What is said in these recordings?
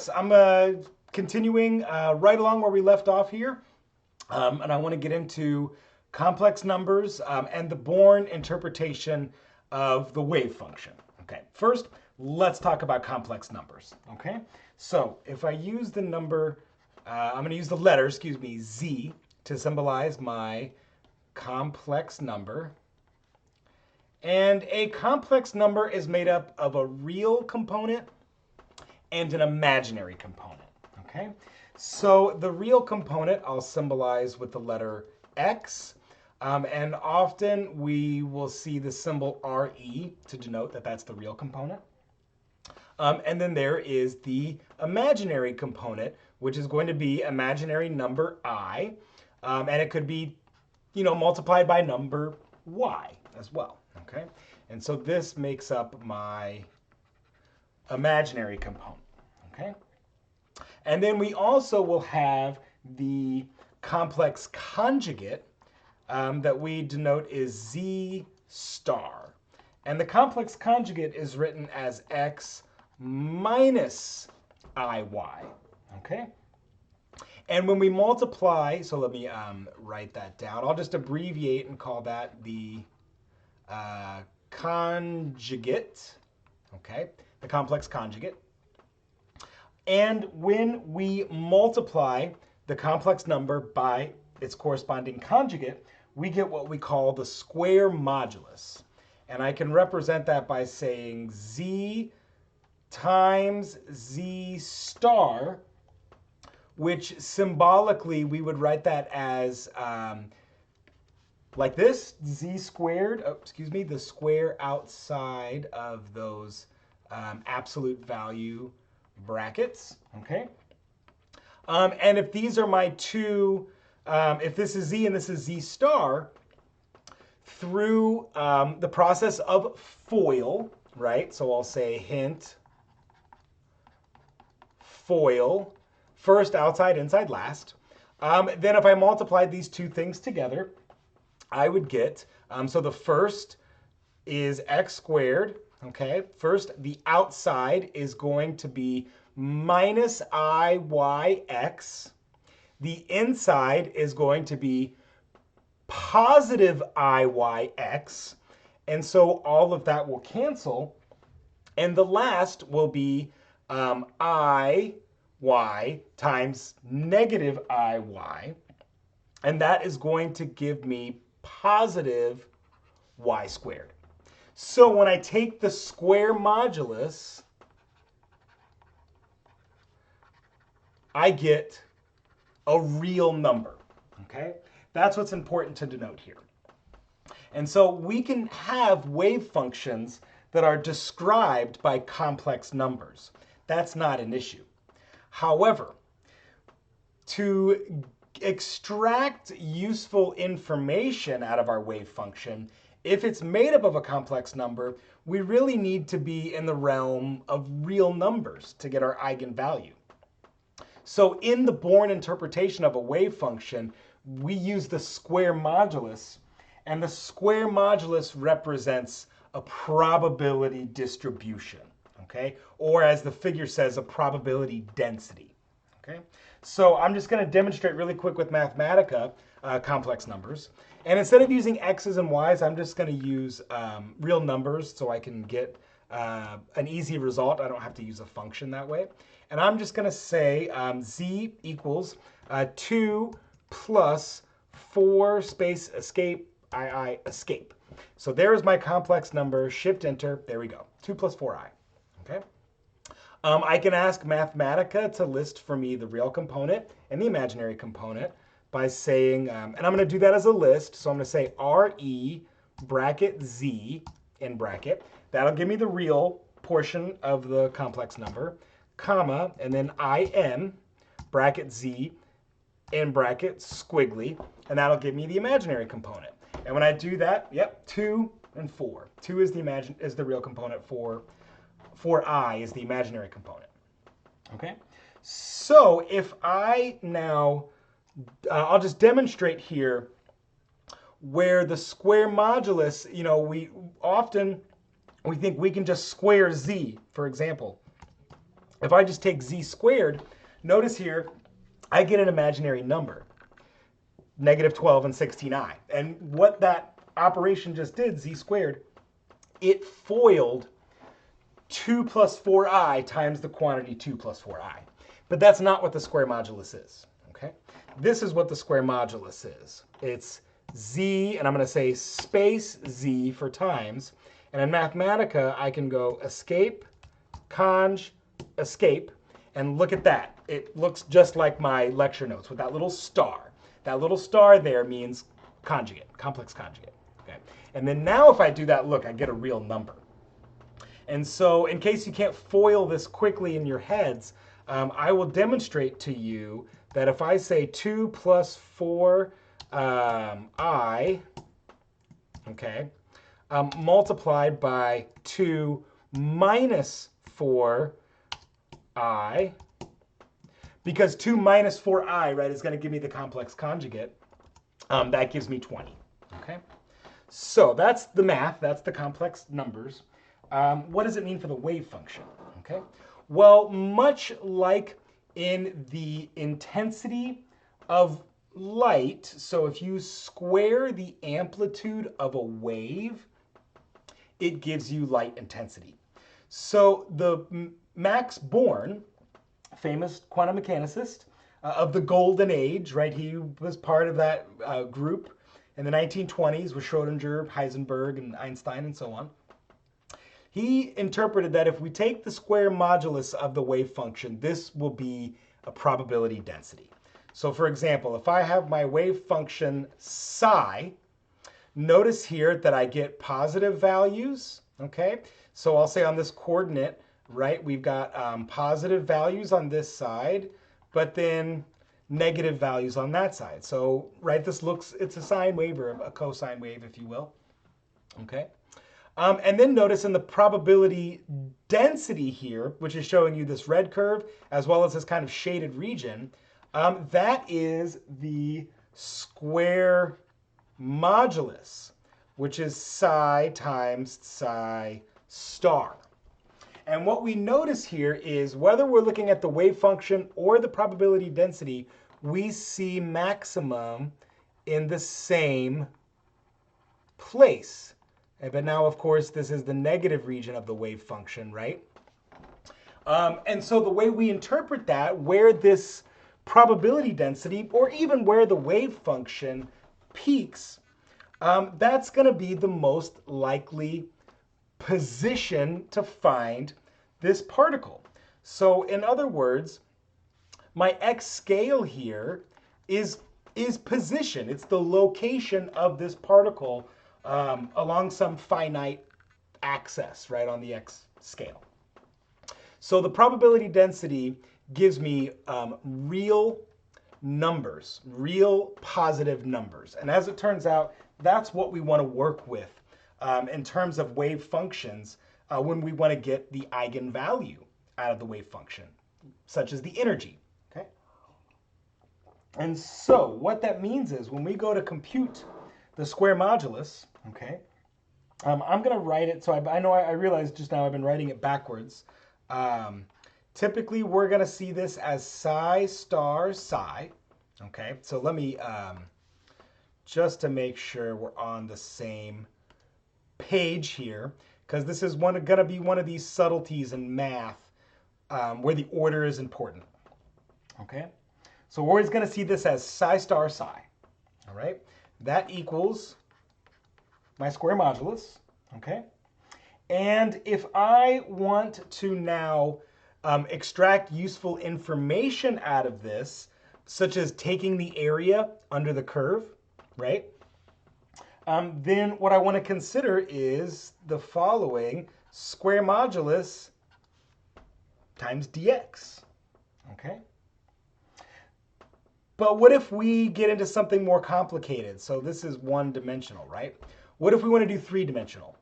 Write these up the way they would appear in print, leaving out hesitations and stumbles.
folks, I'm continuing right along where we left off here. And I want to get into complex numbers and the Born interpretation of the wave function. Okay, first, let's talk about complex numbers. Okay, so if I use the number, I'm going to use the letter, excuse me, z to symbolize my complex number. And a complex number is made up of a real component and an imaginary component. Okay, so the real component I'll symbolize with the letter x, and often we will see the symbol RE to denote that that's the real component. And then there is the imaginary component, which is going to be imaginary number I, and it could be, multiplied by number y as well. Okay, and so this makes up my imaginary component. Okay, and then we also will have the complex conjugate that we denote as z star. And the complex conjugate is written as x minus iy. Okay? And when we multiply, so let me write that down. I'll just abbreviate and call that the conjugate. Okay? The complex conjugate. And when we multiply the complex number by its corresponding conjugate, we get what we call the square modulus. And I can represent that by saying z times z star, which symbolically we would write that as like this, z squared, the square outside of those absolute value brackets, okay? And if these are my two, if this is z and this is z star, through the process of FOIL, right? So I'll say hint, FOIL, first, outside, inside, last. Then if I multiplied these two things together, I would get, so the first is x squared, okay? First, the outside is going to be minus iyx. The inside is going to be positive iyx. And so all of that will cancel. And the last will be iy times negative iy. And that is going to give me positive y squared. So when I take the square modulus, I get a real number, okay? That's what's important to denote here. And so we can have wave functions that are described by complex numbers. That's not an issue. However, to extract useful information out of our wave function, if it's made up of a complex number, we really need to be in the realm of real numbers to get our eigenvalue. So in the Born interpretation of a wave function, we use the square modulus, and the square modulus represents a probability distribution, okay? Or as the figure says, a probability density, okay? So I'm just going to demonstrate really quick with Mathematica complex numbers. And instead of using x's and y's, I'm just going to use real numbers so I can get an easy result. I don't have to use a function that way. And I'm just going to say z equals 2 plus 4 space escape, I escape. So there is my complex number, shift enter, there we go, 2 plus 4i, okay? I can ask Mathematica to list for me the real component and the imaginary component by saying, and I'm going to do that as a list, so I'm going to say RE bracket Z in bracket. That'll give me the real portion of the complex number, comma, and then IM bracket Z in bracket squiggly, and that'll give me the imaginary component. And when I do that, yep, 2 and 4. 2 is the real component, 4i is the imaginary component. Okay? So if I now, I'll just demonstrate here where the square modulus, we think we can just square z, for example. if I just take z squared, notice here, I get an imaginary number, negative 12 and 16i. And what that operation just did, z squared, it FOILed 2 plus 4i times the quantity 2 plus 4i. But that's not what the square modulus is, okay? This is what the square modulus is. It's z, and I'm going to say space z for times. And in Mathematica, I can go escape, conj, escape, and look at that. It looks just like my lecture notes with that little star. That little star there means conjugate, complex conjugate. Okay? And then now if I do that, look, I get a real number. And so in case you can't FOIL this quickly in your heads, I will demonstrate to you that if I say 2 plus 4i, okay, multiplied by 2 minus 4i, because 2 minus 4i, right, is going to give me the complex conjugate, that gives me 20, okay? So that's the math, that's the complex numbers. What does it mean for the wave function? Okay. Well, much like in the intensity of light, so if you square the amplitude of a wave, it gives you light intensity. So the Max Born, famous quantum mechanicist of the golden age, right? He was part of that group in the 1920s with Schrodinger, Heisenberg, and Einstein, and so on. He interpreted that if we take the square modulus of the wave function, this will be a probability density. So for example, if I have my wave function psi, notice here that I get positive values, okay? So I'll say on this coordinate, right, we've got positive values on this side, but then negative values on that side. So, right, this looks, it's a sine wave or a cosine wave, if you will, okay? And then notice in the probability density here, which is showing you this red curve, as well as this kind of shaded region, that is the square modulus, which is psi times psi star. And what we notice here is whether we're looking at the wave function or the probability density, we see maximum in the same place. But now, of course, this is the negative region of the wave function, right? And so the way we interpret that, where this probability density, or even where the wave function peaks, that's going to be the most likely position to find this particle. So in other words, my x scale here is position. It's the location of this particle along some finite axis, right, on the x scale. So the probability density gives me real numbers, real positive numbers. And as it turns out, that's what we want to work with in terms of wave functions when we want to get the eigenvalue out of the wave function, such as the energy. Okay? And so what that means is when we go to compute the square modulus, okay, I'm going to write it. So I realized just now I've been writing it backwards. Typically, we're going to see this as psi star psi. Okay, so let me, just to make sure we're on the same page here, because this is going to be one of these subtleties in math where the order is important. Okay, so we're always going to see this as psi star psi. All right, that equals my square modulus. Okay, and if I want to now extract useful information out of this, such as taking the area under the curve, right? Then what I want to consider is the following: square modulus times dx, okay? But what if we get into something more complicated? So this is one-dimensional, right? What if we want to do three-dimensional,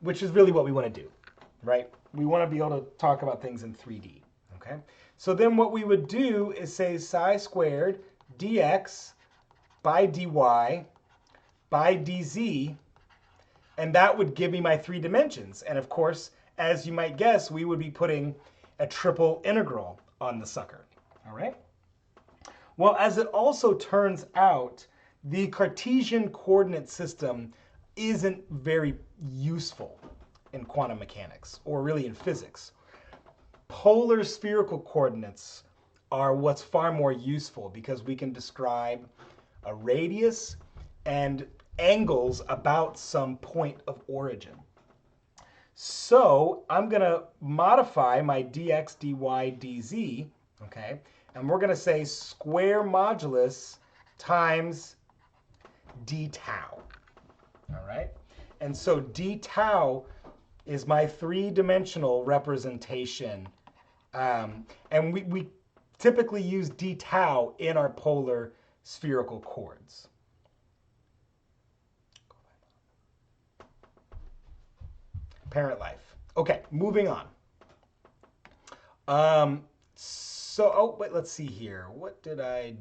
which is really what we want to do, right? We want to be able to talk about things in 3D, okay? So then what we would do is say psi squared dx by dy by dz, and that would give me my 3 dimensions. And of course, as you might guess, we would be putting a triple integral on the sucker, all right? Well, as it also turns out, the Cartesian coordinate system isn't very useful in quantum mechanics, or really in physics. Polar spherical coordinates are what's far more useful because we can describe a radius and angles about some point of origin. So I'm going to modify my dx, dy, dz, okay? And we're going to say square modulus times d tau, all right? And so d tau is my three-dimensional representation. And we typically use d tau in our polar spherical chords. Parent life. Okay, moving on. Wait, let's see here. What did I